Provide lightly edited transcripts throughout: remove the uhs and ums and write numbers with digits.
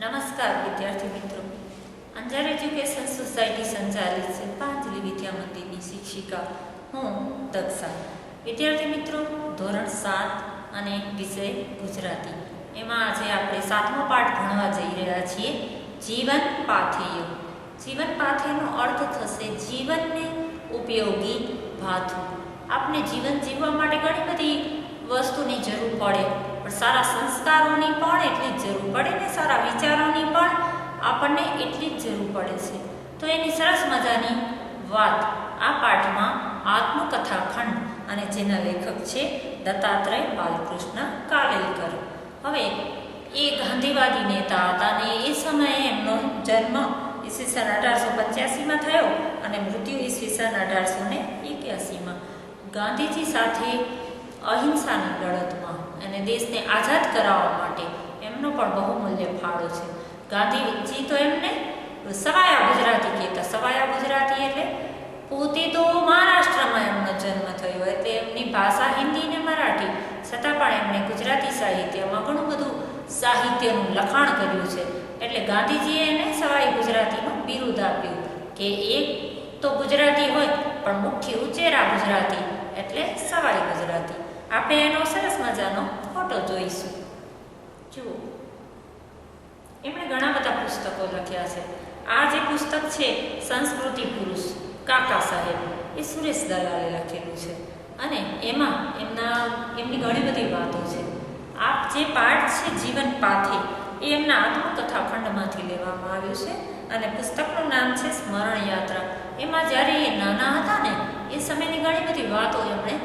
નમસ્કાર વિદ્યાર્થી મિત્રો, અંજાર એજ્યુકેશન સોસાયટી સંચાલિત શિલ્પાંજલિ વિદ્યા મંદિરની શિક્ષિકા હું દક્ષા. વિદ્યાર્થી મિત્રો, ધોરણ 7 અને વિષય ગુજરાતી, એમાં આજે આપણે 7મો પાઠ ભણવા જઈ રહ્યા છીએ. જીવન પાથેય. જીવન પાથેયનો અર્થ થશે જીવનને ઉપયોગી ભાથું. આપણે જીવન જીવવા માટે ઘણી બધી વસ્તુની જરૂર પડે, પણ સારા સંસ્કારોની પણ એટલી જ જરૂર પડે ને સારા વિચારોની પણ આપણને એટલી જ જરૂર પડે છે. તો એની સરસ મજાની વાત આ પાઠમાં આત્મકથા ખંડ, અને જેના લેખક છે દત્તાત્રેય બાલકૃષ્ણ કાલેલકર. હવે એ ગાંધીવાદી નેતા હતા અને એ સમયે એમનો જન્મ ઈસવીસન 1885માં થયો અને મૃત્યુ ઈસવીસન 1881માં. ગાંધીજી સાથે અહિંસાની લડતમાં અને દેશને આઝાદ કરાવવા માટે એમનો પણ બહુમૂલ્ય ફાળો છે. ગાંધીજી તો એમને સવાયા ગુજરાતી કહેતા. સવાયા ગુજરાતી એટલે પોતે તો મહારાષ્ટ્રમાં એમનો જન્મ થયો, એટલે એમની ભાષા હિન્દી ને મરાઠી, છતાં પણ એમણે ગુજરાતી સાહિત્યમાં ઘણું બધું સાહિત્યનું લખાણ કર્યું છે. એટલે ગાંધીજીએ એને સવાઈ ગુજરાતીનું બિરુદ આપ્યું કે એક તો ગુજરાતી હોય પણ મુખ્ય ઉચેરા ગુજરાતી એટલે સવાઈ ગુજરાતી. આપણે એનો સરસ મજાનો ફોટો જોઈશું. જુઓ, એમણે ઘણા બધા પુસ્તકો લખ્યા છે. આ જે પુસ્તક છે સંસ્કૃતિ પુરુષ કાકા સાહેબ, એ સુરેશ દલાલે લખેલું છે અને એમાં એમની ઘણી બધી વાતો છે. આ જે પાઠ છે જીવન પાથે, એ એમના આત્મકથા ખંડમાંથી લેવામાં આવ્યું છે અને પુસ્તકનું નામ છે સ્મરણ યાત્રા. એમાં જ્યારે એ નાના હતા ને એ સમયની ઘણી બધી વાતો એમણે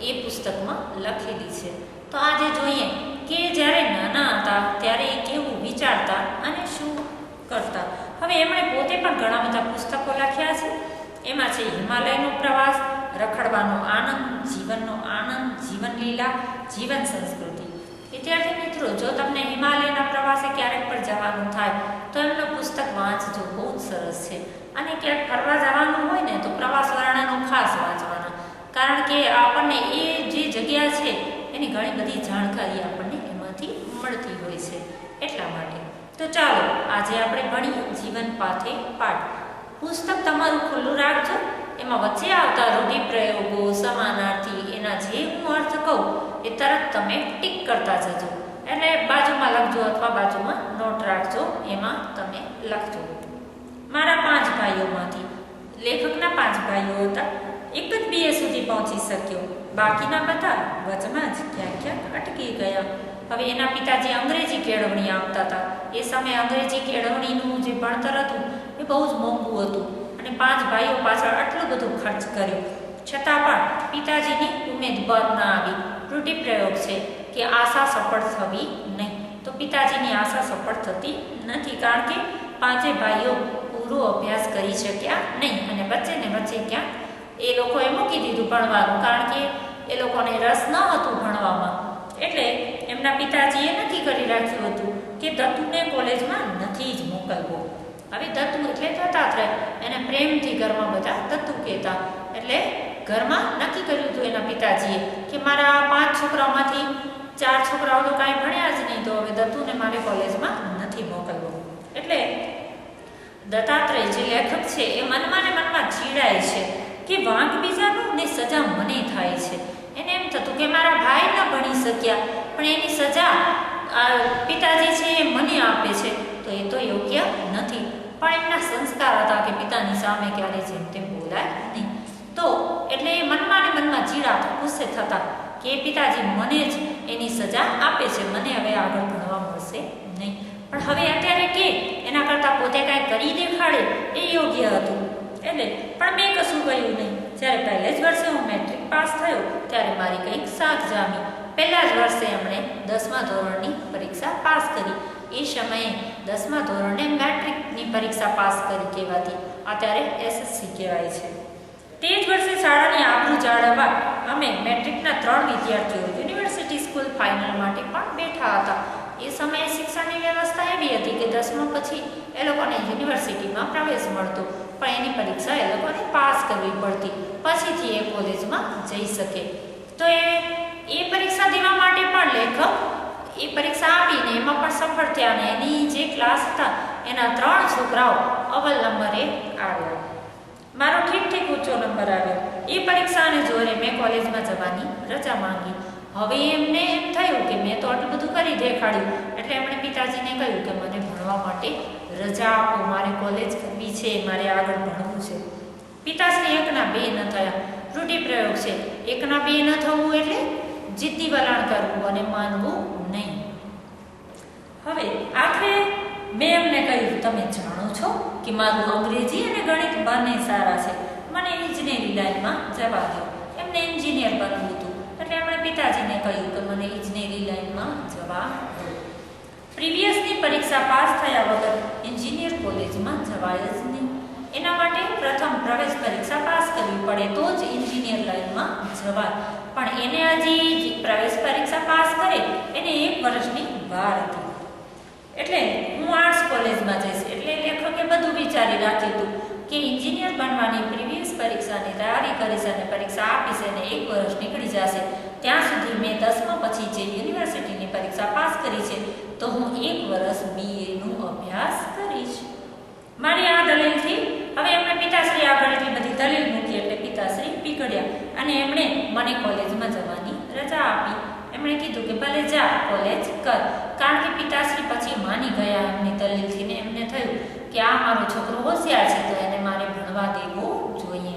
એ પુસ્તકમાં લખેલી છે. તો આજે જોઈએ કે જ્યારે નાના હતા ત્યારે એ કેવું વિચારતા અને શું કરતા. હવે એમણે પોતે પણ ઘણા બધા પુસ્તકો લખ્યા છે. એમાં છે હિમાલયનો પ્રવાસ, રખડવાનો આનંદ, જીવનનો આનંદ, જીવન લીલા, જીવન સંસ્કૃતિ. વિદ્યાર્થી મિત્રો, જો તમને હિમાલયના પ્રવાસે ક્યારેક પણ જવાનું થાય તો એમનું પુસ્તક વાંચજો, બહુ જ સરસ છે. અને ક્યાંક ફરવા જવાનું હોય ને તો પ્રવાસ વર્ણનો ખાસ વાંચવાના, કારણ કે આપણને એ જે જગ્યા છે એની ઘણી બધી જાણકારી આપણને એમાંથી મળતી હોય છે. એટલા માટે તો ચાલો આજે આપણે ભણીએ જીવન પાથે પાઠ. પુસ્તક તમારું ખુલ્લું રાખજો. એમાં વચ્ચે આવતા રૂઢિપ્રયોગો, સમાનાર્થી, એના જે હું અર્થ કહું એ તરત તમે ટીક કરતા જજો. એટલે બાજુમાં લખજો અથવા બાજુમાં નોટ રાખજો, એમાં તમે લખજો. મારા 5 ભાઈઓમાંથી લેખકના 5 ભાઈઓ હતા. એક જ BA સુધી પહોંચી શક્યો, બાકીના બધા વચમાં જ ક્યાંક ક્યાંક અટકી ગયા. હવે એના પિતાજી અંગ્રેજી કેળવણી આપતા હતા. એ સમયે અંગ્રેજી કેળવણીનું જે ભણતર હતું એ બહુ જ મોંઘું હતું અને 5 ભાઈઓ પાછળ આટલું બધું ખર્ચ કર્યો, છતાં પણ પિતાજીની ઉમેદ બાદ ના આવી. રૂઢિપ્રયોગ છે કે આશા સફળ થવી નહીં. તો પિતાજીની આશા સફળ થતી નથી, કારણ કે 5 ભાઈઓ પૂરો અભ્યાસ કરી શક્યા નહીં અને વચ્ચે ને વચ્ચે ક્યાંક એ લોકોએ મૂકી દીધું ભણવાનું, કારણ કે એ લોકોને રસ ન હતું ભણવામાં. એટલે એમના પિતાજીએ નક્કી કરી રાખ્યું હતું કે દત્તુને કોલેજમાં નથી જ મોકલવો. હવે દત્તુ એટલે દત્તાત્રેય, એને પ્રેમથી ઘરમાં બધા દત્તુ કહેતા. એટલે ઘરમાં નક્કી કર્યું હતું એના પિતાજીએ કે મારા 5 છોકરાઓમાંથી 4 છોકરાઓ તો કાંઈ ભણ્યા જ નહીં, તો હવે દત્તુને મારે કોલેજમાં નથી મોકલવો. એટલે દત્તાત્રેય જે લેખક છે એ મનમાં ને મનમાં ચીડાય છે કે વાંક બીજાનું ને સજા મને થાય છે. એને એમ થતું કે મારા ભાઈ ન ભણી શક્યા પણ એની સજા પિતાજી છે એ મને આપે છે, તો એ તો યોગ્ય નથી. પણ એમના સંસ્કાર હતા કે પિતાની સામે ક્યારેય જેમ તેમ બોલાય નહીં. તો એટલે એ મનમાં ને મનમાં ચીડાતા, ગુસ્સે થતા કે પિતાજી મને જ એની સજા આપે છે, મને હવે આગળ ભણવા મળશે નહીં. પણ હવે અત્યારે કે એના કરતાં પોતે કાંઈ કરી દેખાડે એ યોગ્ય હતું. એટલે પણ મેં કશું કહ્યું નહીં. જ્યારે પહેલે જ વર્ષે હું મેટ્રિક પાસ થયો ત્યારે મારી કંઈક સાથ જામી. પહેલા જ વર્ષે એમણે 10મા ધોરણની પરીક્ષા પાસ કરી. એ સમયે 10મા ધોરણે મેટ્રિકની પરીક્ષા પાસ કરી કહેવાતી, અત્યારે SSC કહેવાય છે. તે જ વર્ષે શાળાની આબરૂ જાળવવા અમે મેટ્રિકના 3 વિદ્યાર્થીઓ યુનિવર્સિટી સ્કૂલ ફાઇનલ માટે પણ બેઠા હતા. એ સમયે શિક્ષણની વ્યવસ્થા એવી હતી કે 10મા પછી એ લોકોને યુનિવર્સિટીમાં પ્રવેશ મળતો, પણ એની પરીક્ષા એ લોકોને પાસ કરવી પડતી, પછીથી એ કોલેજમાં જઈ શકે. તો એ પરીક્ષા દેવા માટે પણ લેખક એ પરીક્ષા આપીને એમાં પણ સફળ થયા અને એની જે ક્લાસ હતા એના 3 છોકરાઓ અવ્વલ નંબરે આવ્યા. મારો ઠીક ઊંચો નંબર આવ્યો. એ પરીક્ષાને જોઈને મેં કોલેજમાં જવાની રજા માંગી. હવે એમને એમ થયું કે મેં તો આટલું બધું કરી દેખાડ્યું, એટલે એમણે પિતાજીને કહ્યું કે મને ભણવા માટે રજા આપો, મારે કોલેજ કરવી છે, મારે આગળ ભણવું છે. પિતાશ્રી 1 ના 2 ન થયા. રૂઢિપ્રયોગ છે, 1 ના 2 ન થવું એટલે જિદ્દી વલણ કરવું અને માનવું નહીં. હવે આખરે મેં એમને કહ્યું, તમે જાણો છો કે મારું અંગ્રેજી અને ગણિત બંને સારા છે, મને ઇજનેરી લાઈનમાં જવા દો. એમને એન્જિનિયર બનવું હતું, એટલે એમણે પિતાજીને કહ્યું કે મને ઇજનેરી લાઈનમાં જવા દો. પ્રીવિયસની પરીક્ષા પાસ થયા વગર એન્જિનિયર કોલેજમાં જવાય જ નહીં. એના માટે પ્રથમ પ્રવેશ પરીક્ષા પાસ કરવી પડે તો જ એન્જિનિયર લાઈનમાં જવાય. પણ એને હજી પ્રવેશ પરીક્ષા પાસ કરે એને 1 વર્ષની વાર હતી. એટલે હું આર્ટ્સ કોલેજમાં જઈશ. એટલે લેખકે બધું વિચારી રાખ્યું હતું કે એન્જિનિયર બનવાની પ્રીવિયસ પરીક્ષાની તૈયારી કરીશ અને પરીક્ષા આપીશ અને 1 વર્ષ નીકળી જશે. ત્યાં સુધી મેં 10મા પછી જે યુનિવર્સિટીની પરીક્ષા પાસ કરી છે તો હું 1 વર્ષ BA નો અભ્યાસ કરીશ. મારી આ દલીલથી હવે એમણે પિતાશ્રી આગળ એટલી બધી દલીલ મૂકી એટલે પિતાશ્રી પીગળ્યા અને એમણે મને કોલેજમાં જવાની રજા આપી. એમણે કીધું કે ભલે જા, કોલેજ કર. કારણ કે પિતાશ્રી પછી માની ગયા એમની દલીલથી ને એમને થયું કે આ મારો છોકરો હોશિયાર છે તો એને મારે ભણવા દેવો જોઈએ.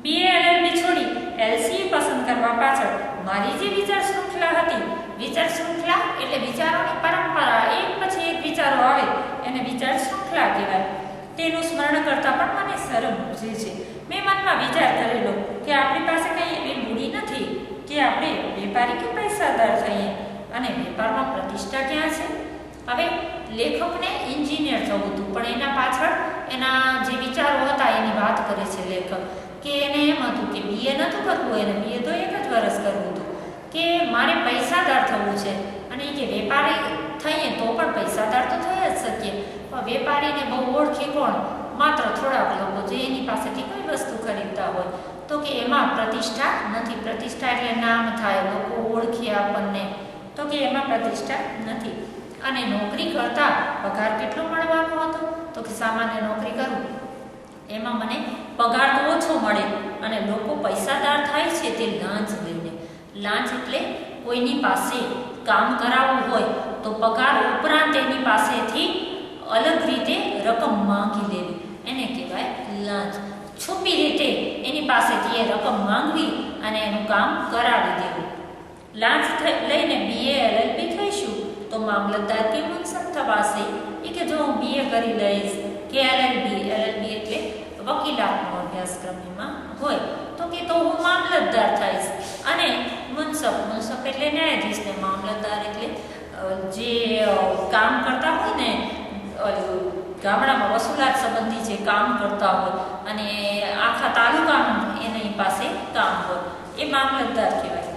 BA LLB છોડી LCA પસંદ કરવા પાછળ મારી જે વિચાર શૃંખલા હતી, વિચાર શૃંખલા એટલે વિચારોની પરંપરા, એક પછી એક વિચારો આવે એને વિચાર શૃંખલા કહેવાય. તેનું સ્મરણ કરતા પણ મને શરમ ઉપજે છે. મેં મનમાં વિચાર કરેલો કે આપણી પાસે કંઈ એવી મૂડી નથી કે આપણે વેપારી કે પૈસાદાર થઈએ અને વેપારમાં પ્રતિષ્ઠા ક્યાં છે. હવે લેખકને એન્જિનિયર થવું હતું, પણ એના પાછળ એના જે વિચારો હતા એની વાત કરે છે લેખક કે એને એમ હતું કે BA નહોતું કરવું, એને BA તો 1 જ વર્ષ કરવું હતું, કે મારે પૈસાદાર થવું છે. અને કે વેપારી થઈએ તો પણ પૈસાદાર તો થઈ જ શકીએ, પણ વેપારીને બહુ ઓળખે કોણ? માત્ર થોડાક લોકો જે એની પાસેથી કોઈ વસ્તુ ખરીદતા હોય. તો કે એમાં પ્રતિષ્ઠા નથી. પ્રતિષ્ઠા એટલે નામ થાય, લોકો ઓળખે આપણને, તો કે એમાં પ્રતિષ્ઠા નથી. અને નોકરી કરતા પગાર કેટલો મળવાનો હતો? તો કે સામાન્ય નોકરી કરું એમાં મને પગાર તો ઓછો મળે અને લોકો પૈસાદાર થાય છે તે લાંચ લઈને. લાંચ એટલે કોઈની પાસે કામ કરાવવું હોય તો પગાર ઉપરાંત એની પાસેથી અલગ રીતે રકમ માંગી લેવી, એને કહેવાય લાંચ. છુપી રીતે એની પાસેથી એ રકમ માંગવી અને એનું કામ કરાવી દેવું. લાંચ લઈને BA LLB થઈશું તો મામલતદાર કે મુનસફ થવાશે. એ કે જો હું BA કરી લઈશ કે LLB એટલે વકીલાતનો અભ્યાસક્રમ એમાં હોય તો કે તો હું મામલતદાર થઈશ અને મુનસફ એટલે ન્યાયાધીશ ને મામલતદાર એટલે જે કામ કરતા હોય ને ગામડામાં વસૂલાત સંબંધી જે કામ કરતા હોય અને આખા તાલુકાનું એની પાસે કામ હોય એ મામલતદાર કહેવાય.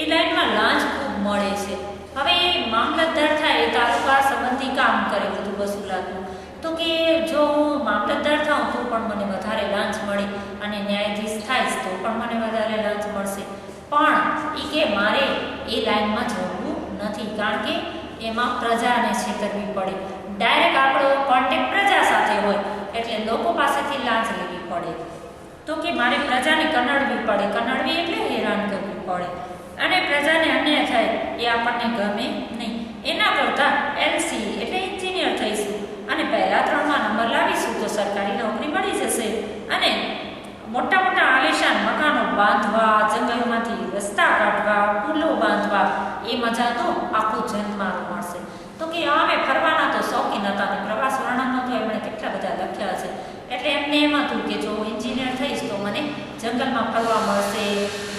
એ લાઈનમાં લાંચ ખૂબ મળે છે. હવે એ મામલતદાર થાય એ તાલુકા સંબંધી કામ કરે બધું વસૂલાતનું, તો કે જો હું મામલતદાર થાઉં તો પણ મને વધારે લાંચ મળે અને ન્યાયાધીશ થાઈશ તો પણ મને વધારે લાંચ મળશે. પણ એ કે મારે એ લાઈનમાં જવું નથી, કારણ કે એમાં પ્રજાને છેતરવી પડે. ડાયરેક્ટ આપણો કોન્ટેક્ટ પ્રજા સાથે હોય એટલે લોકો પાસેથી લાંચ લેવી પડે. તો કે મારે પ્રજાને કનડવી પડે. કનડવી એટલે હેરાન કરવી પડે અને પ્રજાને અન્યાય થાય એ આપણને ગમે નહીં. એના કરતાં LCA એટલે એન્જિનિયર થઈશું અને પહેલા 3માં નંબર લાવીશું તો સરકારી નોકરી મળી જશે અને મોટા મોટા આલિશાન મકાનો બાંધવા, જંગલમાંથી રસ્તા કાઢવા, પુલો બાંધવા એ મજા તો આખું જન્મારું મળશે. તો કે અમે ફરવાના તો શોખીન હતા અને પ્રવાસ વર્ણનો તો એમણે કેટલા બધા લખ્યા છે. એટલે એમને એમ હતું કે જો એન્જિનિયર થઈશ તો મને જંગલમાં ફરવા મળશે,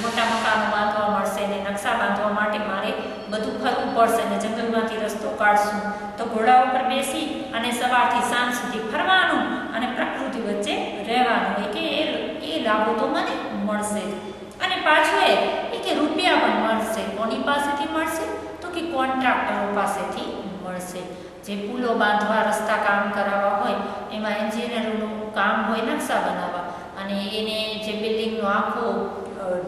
મોટા મકાનો બાંધવા મળશે ને નકશા બાંધવા માટે મારે બધું ફરવું પડશે અને જંગલમાંથી રસ્તો કાઢશું તો ઘોડા ઉપર બેસી અને સવારથી સાંજ સુધી ફરવાનું અને પ્રકૃતિ વચ્ચે રહેવાનું હોય કે એ લાભો તો મને મળશે. અને પાછું એ કે રૂપિયા પણ મળશે. કોની પાસેથી મળશે? તો કે કોન્ટ્રાક્ટરો પાસેથી મળશે. જે પુલો બાંધવા, રસ્તા કામ કરાવવા હોય એમાં એન્જિનિયરોનું કામ હોય નકશા બનાવવા અને એને જે બિલ્ડિંગનો આખો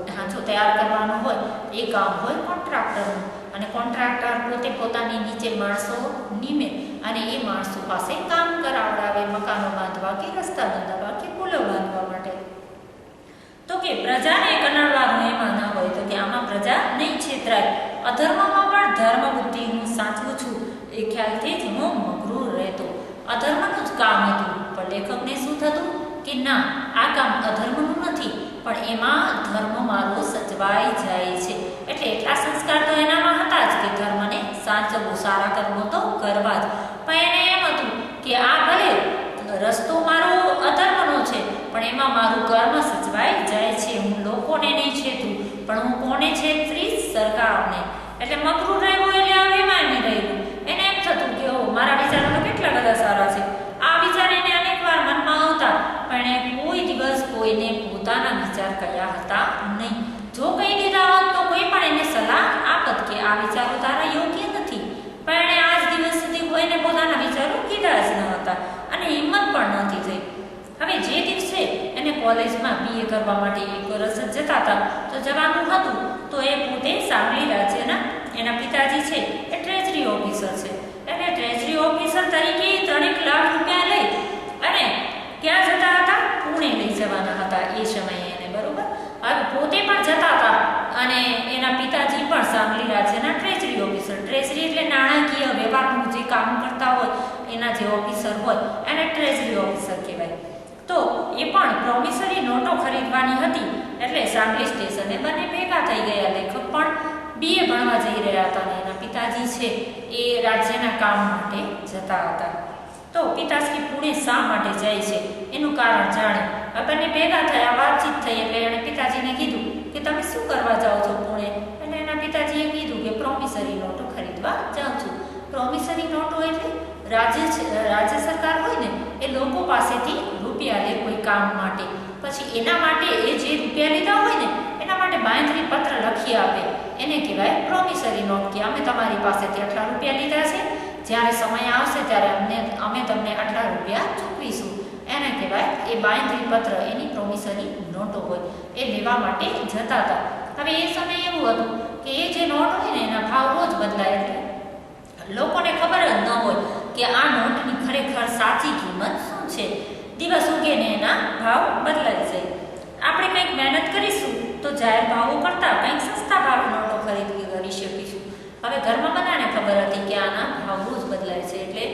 ઢાંચો તૈયાર કરવાનો હોય એ કામ હોય કોન્ટ્રાક્ટરનું અને કોન્ટ્રાક્ટર પોતે પોતાની નીચે માણસો નીમે અને એ માણસો પાસે કામ કરાવડાવે મકાનો બાંધવા કે રસ્તા બાંધવા કે પુલો બાંધવા માટે. તો કે પ્રજાને કનડવાનું એમાં ન હોય તો કે આમાં પ્રજા નહીં છેતરાય. અધર્મમાં પણ ધર્મ બુદ્ધિ હું સાચું છું એ ખ્યાલથી જ હું મગરૂર રહેતો. અધર્મનું જ કામ હતું, પણ લેખકને શું થતું કે ના, આ કામ અધર્મનું નથી, પણ એમાં ધર્મ મારો સચવાઈ જાય છે. એટલે એટલા સંસ્કાર તો એનામાં હતા જ કે ધર્મને સાચવવું, સારા કર્મો તો કરવા જ. પણ એને એમ હતું કે આ ભલે રસ્તો મારો અધર્મનો છે, પણ એમાં મારું કર્મ સચવાઈ જાય છે. હું લોકોને નહીં છેતું, પણ હું કોને છેતરીશ? સરકારને. એટલે મગરૂર રહેવું એટલે આ વેમાની રહેવું. એને એમ થતું કે ઓ, મારા વિચારો તો કેટલા બધા સારા છે. આ વિચાર એને અનેકવાર મનમાં આવતા, પણ એ કોઈ દિવસ કોઈને પોતાના વિચાર કહ્યા હતા નહીં. જો કહી દીધા હોત તો કોઈ પણ એને સલાહ આપત કે આ વિચારો તારા યોગ્ય નથી, પણ એણે આજ દિવસ સુધી કોઈને પોતાના વિચારો કીધા જ ન હતા અને હિંમત પણ નહોતી થઈ. હવે જે દિવસે એને કોલેજમાં BA કરવા માટે 1 વર્ષ જ જતા હતા તો જવાનું હતું, તો એ પોતે સાંગલી રાજ્યના એના પિતાજી છે એ ટ્રેઝરી ઓફિસર છે. એટલે ટ્રેઝરી ઓફિસર તરીકે 3 લાખ રૂપિયા લઈ અને ક્યાં જતા હતા? પુણે લઈ જવાના હતા એ સમયે એને, બરોબર. હવે પોતે પણ જતા હતા અને એના પિતાજી પણ સાંગલી રાજ્યના ટ્રેઝરી ઓફિસર. ટ્રેઝરી એટલે નાણાકીય વ્યવહારનું જે કામ કરતા હોય એના જે ઓફિસર હોય એને ટ્રેઝરી ઓફિસર કહેવાય. તો એ પણ પ્રોમિસરી નોટો ખરીદવાની હતી, એટલે સાંગલી સ્ટેશને બંને ભેગા થઈ ગયા. લેખક પણ BA ભણવા જઈ રહ્યા હતા અને એના પિતાજી છે એ રાજ્યના કામ માટે જતા હતા. તો પિતાશ્રી પુણે શા માટે જાય છે એનું કારણ જાણે. બંને ભેગા થયા, વાતચીત થઈ, એટલે એણે પિતાજીને કીધું કે તમે શું કરવા જાઓ છો પુણે? એટલે એના પિતાજીએ કીધું કે પ્રોમિસરી નોટો ખરીદવા જાઉં છું. પ્રોમિસરી નોટો એટલે રાજ્ય સરકાર હોય ને એ લોકો પાસેથી રૂપિયા લે કોઈ કામ માટે, પછી એના માટે એ જે રૂપિયા લીધા હોય ને એના માટે બાંયધરી પત્ર લખી આપે, એને કહેવાય પ્રોમિસરી નોટ. કે અમે તમારી પાસેથી આટલા રૂપિયા લીધા છે, જ્યારે સમય આવશે ત્યારે અમે તમને આટલા રૂપિયા ચૂકવીશું, એને કહેવાય એ બાંયધરી પત્ર. એની પ્રોમિસરી નોટો હોય એ લેવા માટે જતા હતા. હવે એ સમયે એવું હતું કે એ જે નોટ હોય ને એના ભાવ રોજ બદલાય, એટલે લોકોને ખબર જ ન હોય કે આ નોટની ખરેખર સાચી કિંમત શું છે. દિવસ ઉગે ને એના ભાવ બદલાઈ જાય. આપણે કંઈક મહેનત કરીશું તો જાહેર ભાવો કરતાં કંઈક સસ્તા ભાવે નોટો ખરીદી કરી શકીશું. હવે ઘરમાં બધાને ખબર હતી કે આના ભાવ રોજ બદલાય છે, એટલે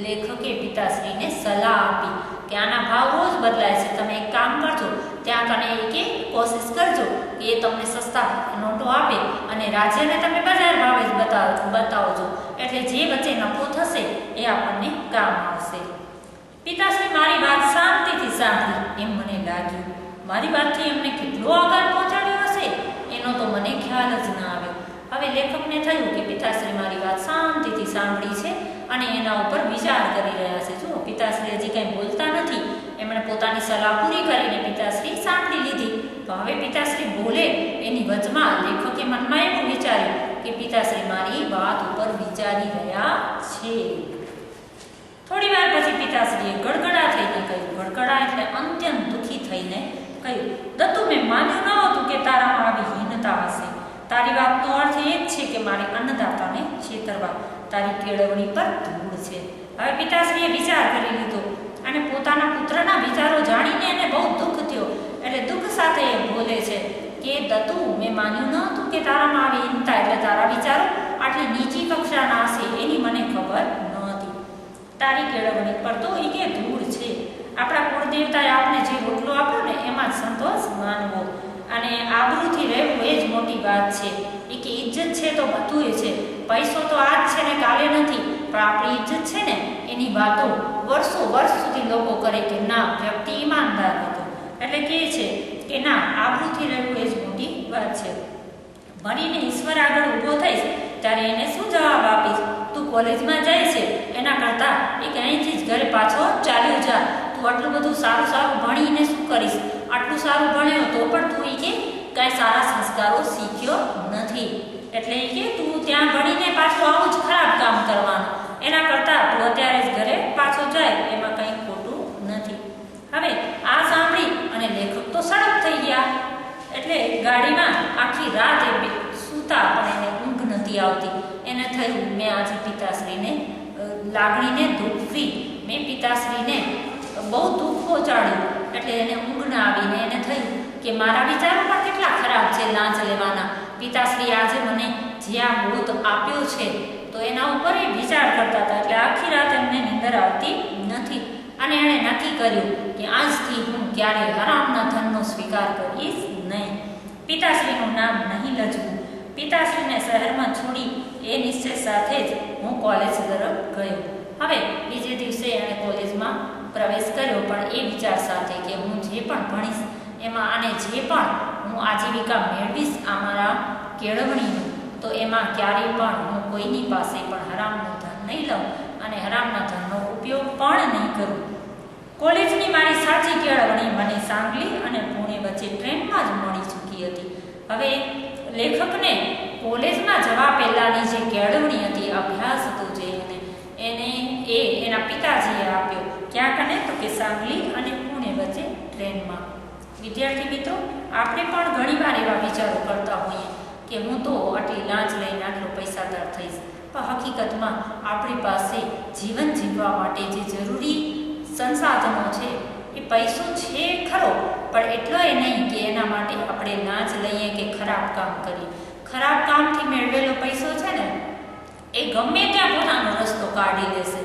લેખકે પિતાશ્રીને સલાહ આપી કે આના ભાવ રોજ બદલાય છે, તમે એક કામ કરજો, ત્યાં કને કે કોશિશ કરજો કે એ તમને સસ્તા નોટો આપે અને રાજ્યને તમે બજાર ભાવે જ બતાવજો, એટલે જે વચ્ચે નફો થશે એ આપણને કામ આવશે. પિતાશ્રી મારી વાત શાંતિથી સાંભળી એમ મને લાગ્યું. મારી વાતથી એમને કેટલો આઘાત પહોંચાડ્યો હશે એનો તો મને ખ્યાલ જ ન આવ્યો. હવે લેખકને થયું કે પિતાશ્રી મારી વાત શાંતિથી સાંભળી છે અને એના ઉપર વિચાર કરી રહ્યા છે. જુઓ, પિતાશ્રી હજી કંઈ બોલતા નથી, એમણે પોતાની સલાહ પૂરી કરીને પિતાશ્રી સાંભળી લીધી. તો હવે પિતાશ્રી બોલે એની વચમાં લેખકે મનમાં એવું વિચાર્યું કે પિતાશ્રી મારી વાત ઉપર વિચારી રહ્યા છે. થોડી વાર પછી પિતાશ્રીએ ગડગડા થઈને કહ્યું. ગડગડા એટલે અત્યંત દુઃખી થઈને કહ્યું, દત્તુ, મેં માન્યું ન હતું કે તારામાં આવી હીનતા હશે. તારી વાતનો અર્થ એ જ છે કે મારે અન્નદાતાને છેતરવા. તારી કેળવણી પર ધૂળ છે. હવે પિતાશ્રીએ વિચાર કરી લીધો અને પોતાના પુત્રના વિચારો જાણીને એને બહુ દુઃખ થયો. એટલે દુઃખ સાથે એ બોલે છે કે દત્તુ, મેં માન્યું ન હતું કે તારામાં આવી હીનતા એટલે તારા વિચારો આટલી નીચી કક્ષાના હશે એની મને ખબર નહોતી. તારી કેળવણી પર તો એ કે ધૂળ છે. આપણા કુળદેવતાએ આપણે જે રોટલો આપ્યો ને એમાં સંતોષ માનવો અને આબરૂથી રહેવું એ જ મોટી વાત છે. એ કે ઇજ્જત છે તો બધું એ છે. પૈસો તો આજ છે ને કાલે નથી, પણ આપણી ઇજ્જત છે ને એની વાતો વર્ષ સુધી લોકો કરે કે ના, વ્યક્તિ ઈમાનદાર હતો. એટલે કહે છે કે ના, આબરૂથી રહેવું એ જ મોટી વાત છે. ભણીને ઈશ્વર આગળ ઊભો થઈશ ત્યારે એને શું જવાબ આપીશ? તું કોલેજમાં જાય છે એના કરતાં એક અહીંથી જ ઘરે પાછો ચાલ્યો જા. તું આટલું બધું સારું ભણીને શું કરીશ? આટલું સારું ભણ્યો તો પણ તું કે કાંઈ સારા સંસ્કારો શીખ્યો નથી. એટલે કે તું ત્યાં ભણીને પાછું આવું જ ખરાબ કામ કરવાનું, એના કરતાં તું અત્યારે જ ઘરે પાછો જાય, એમાં કંઈ ખોટું નથી. હવે આ સાંભળી અને લેખક તો સડક થઈ ગયા. એટલે ગાડીમાં આખી રાત એ સૂતા પણ એને ઊંઘ નથી આવતી. મેં આજે પિતાશ્રીને લાગણીને દુઃખવી, મેં પિતાશ્રીને બહુ દુઃખ પહોંચાડ્યું, એટલે એને ઊંઘ ના આવીને એને થયું કે મારા વિચારો પણ કેટલા ખરાબ છે લાંચ લેવાના. પિતાશ્રી આજે મને જે આ બોધ આપ્યો છે તો એના ઉપર એ વિચાર કરતા હતા, એટલે આખી રાત એમને નીંદર આવતી નથી. અને એણે નક્કી કર્યું કે આજથી હું ક્યારેય હરામના ધનનો સ્વીકાર કરીશ નહીં, પિતાશ્રીનું નામ નહીં લજવું. પિતાશ્રીને શહેરમાં છોડી એ નિશ્ચય સાથે જ હું કોલેજ તરફ ગયો. હવે બીજે દિવસે એણે કોલેજમાં પ્રવેશ કર્યો, પણ એ વિચાર સાથે કે હું જે પણ ભણીશ એમાં અને જે પણ હું આજીવિકા મેળવીશ આ મારા કેળવણીનું, તો એમાં ક્યારેય પણ હું કોઈની પાસે પણ હરામનું ધન નહીં લઉં અને હરામના ધનનો ઉપયોગ પણ નહીં કરું. કોલેજની મારી સાચી કેળવણી મને સાંગલી અને પુણે વચ્ચે ટ્રેનમાં જ મળી ચૂકી હતી. હવે લેખકને કોલેજમાં જવા પહેલાંની જે કેળવણી હતી, અભ્યાસ હતો જે એના પિતાજીએ આપ્યો. ક્યાં કને? તો કે સાંગલી અને પુણે વચ્ચે ટ્રેનમાં. વિદ્યાર્થી મિત્રો, આપણે પણ ઘણીવાર એવા વિચારો કરતા હોઈએ કે હું તો આટલી લાંચ લઈને આટલો પૈસાદાર થઈશ, પણ હકીકતમાં આપણી પાસે જીવન જીવવા માટે જે જરૂરી સંસાધનો છે એ પૈસો છે ખરો, પણ એટલો એ નહીં કે એના માટે આપણે લાંચ લઈએ કે ખરાબ કામ કરીએ. ખરાબ કામથી મેળવેલો પૈસો છે ને એ ગમે ત્યાં પોતાનો રસ્તો કાઢી લેશે.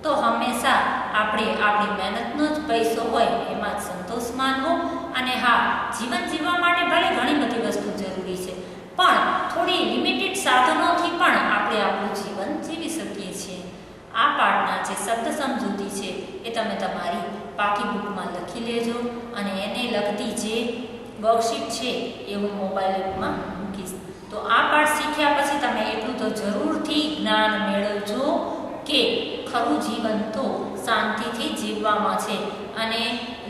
તો હંમેશા આપણે આપણી મહેનતનો જ પૈસો હોય એમાં જ સંતોષ માનવો. અને હા, જીવન જીવવા માટે ભલે ઘણી બધી વસ્તુ જરૂરી છે, પણ થોડી લિમિટેડ સાધનોથી પણ આપણે આપણું જીવન જીવી શકીએ છીએ. આ પાઠના જે શબ્દ સમજૂતી છે એ તમે તમારી પાકી બુકમાં લખી લેજો, અને એને લગતી જે વર્કશીટ છે એ હું મોબાઈલ એપમાં મૂકીશ. તો આ પાઠ શીખ્યા પછી તમે એટલું તો જરૂરથી જ્ઞાન મેળવજો કે ખરું જીવન તો શાંતિથી જીવવામાં છે, અને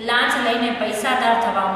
લાંચ લઈને પૈસાદાર થવા